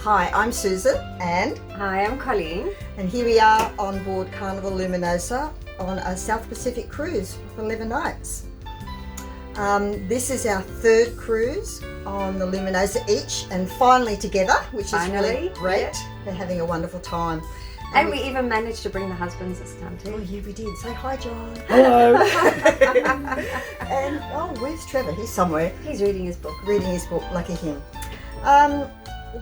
Hi, I'm Susan and Hi, I'm Colleen. And here we are on board Carnival Luminosa on a South Pacific cruise for 11 nights. This is our third cruise on the Luminosa each and finally together, which is really great. Yeah. We're having a wonderful time. And we even managed to bring the husbands this time too. Oh yeah, we did. Say hi, John. Hello. And where's Trevor? He's somewhere. He's reading his book. Lucky him.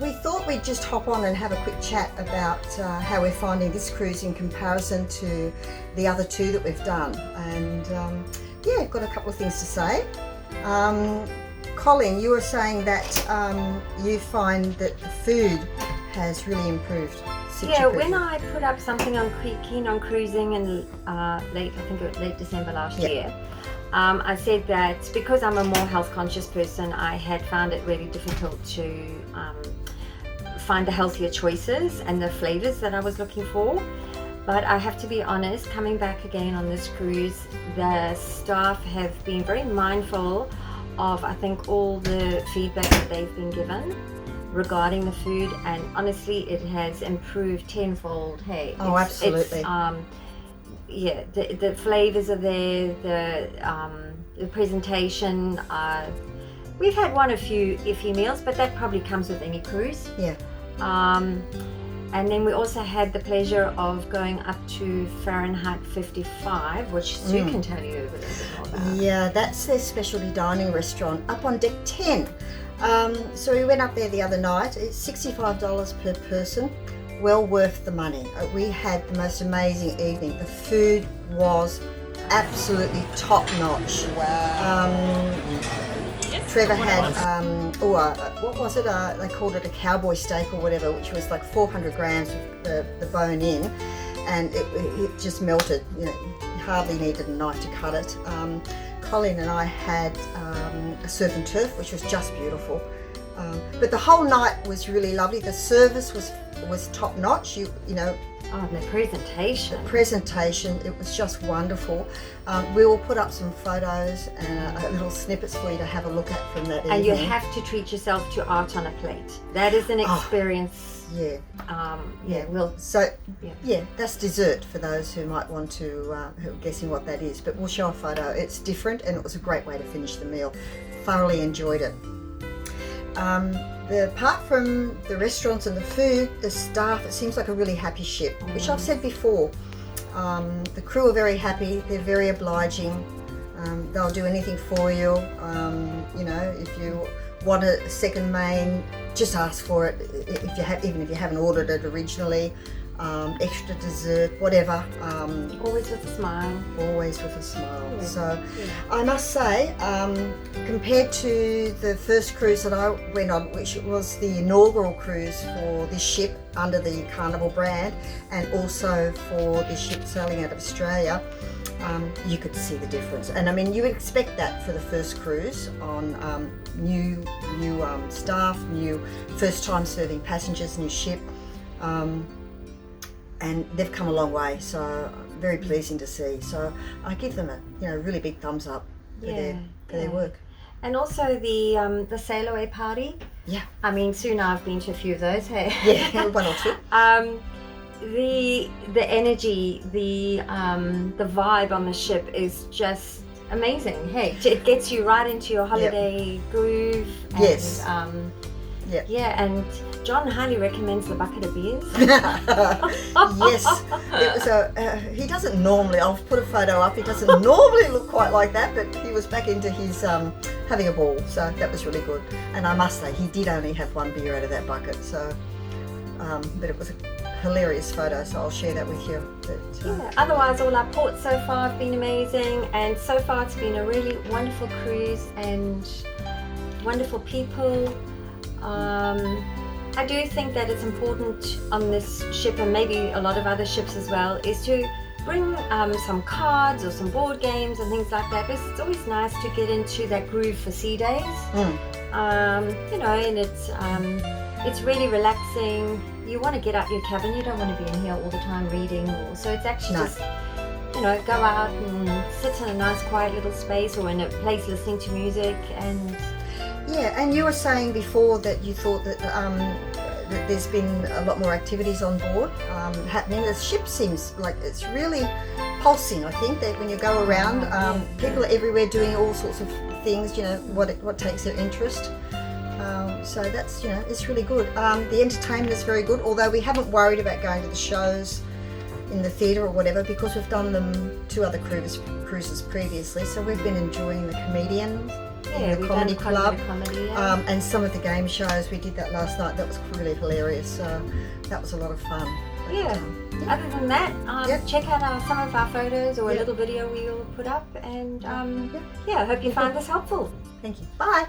We thought we'd just hop on and have a quick chat about how we're finding this cruise in comparison to the other two that we've done. And got a couple of things to say. Colleen, you were saying that you find that the food has really improved. Yeah, when I put up something on Keen on Cruising in late December last year, I said that because I'm a more health conscious person, I had found it really difficult to find the healthier choices and the flavors that I was looking for. But I have to be honest, coming back again on this cruise, the staff have been very mindful of, I think, all the feedback that they've been given regarding the food, and honestly it has improved tenfold. Absolutely. The flavors are there, the presentation, we've had one or few iffy meals, but that probably comes with any cruise. And then we also had the pleasure of going up to Fahrenheit 55, which Sue can tell you a little bit more about. Yeah, that's their specialty dining restaurant up on deck 10. So we went up there the other night. It's $65 per person, well worth the money. We had the most amazing evening. The food was absolutely top notch. Wow. Trevor had, what was it? They called it a cowboy steak or whatever, which was like 400 grams of the bone in, and it just melted. You hardly needed a knife to cut it. Colleen and I had a surf and turf, which was just beautiful. But the whole night was really lovely. The service was top notch. And the presentation. It was just wonderful. We will put up some photos and little snippets for you to have a look at from that evening. And you have to treat yourself to art on a plate. That is an experience. Yeah. That's dessert for those who might want to, who are guessing what that is. But we'll show a photo. It's different and it was a great way to finish the meal. Thoroughly enjoyed it. Apart from the restaurants and the food, the staff, it seems like a really happy ship, which I've said before. The crew are very happy, they're very obliging, they'll do anything for you. If you want a second main, just ask for it, even if you haven't ordered it originally. Extra dessert, whatever. Always with a smile. Yeah. So I must say, compared to the first cruise that I went on, which was the inaugural cruise for this ship under the Carnival brand, and also for the ship sailing out of Australia, you could see the difference. And I mean, you would expect that for the first cruise on new staff, new first time serving passengers, new ship. And they've come a long way, so very pleasing to see. So I give them a really big thumbs up for their work. And also the sail away party. Yeah. I mean, Sue and I have been to a few of those. Hey. Yeah, one or two. The energy, the vibe on the ship is just amazing. Hey, it gets you right into your holiday groove. And, yes. And John highly recommends the bucket of beers. Yes, it was he doesn't normally, I'll put a photo up, he doesn't normally look quite like that, but he was back into his having a ball, so that was really good. And I must say, he did only have one beer out of that bucket, so but it was a hilarious photo, so I'll share that with you. But, otherwise all our ports so far have been amazing, and so far it's been a really wonderful cruise and wonderful people. I do think that it's important on this ship, and maybe a lot of other ships as well, is to bring some cards or some board games and things like that, because it's always nice to get into that groove for sea days. And it's really relaxing. You want to get out your cabin, you don't want to be in here all the time reading, so it's actually just go out and sit in a nice quiet little space or in a place listening to music. And yeah, and you were saying before that you thought that there's been a lot more activities on board happening. The ship seems like it's really pulsing. I think that when you go around, people are everywhere doing all sorts of things. You know what takes their interest. So that's it's really good. The entertainment is very good. Although we haven't worried about going to the shows in the theatre or whatever because we've done them 2 other cruises previously. So we've been enjoying the comedians. Yeah, the comedy club, comedy, and some of the game shows. We did that last night. That was really hilarious. So that was a lot of fun. But, yeah. Other than that, check out some of our photos or a little video we'll put up. And I hope you find this helpful. Thank you. Bye.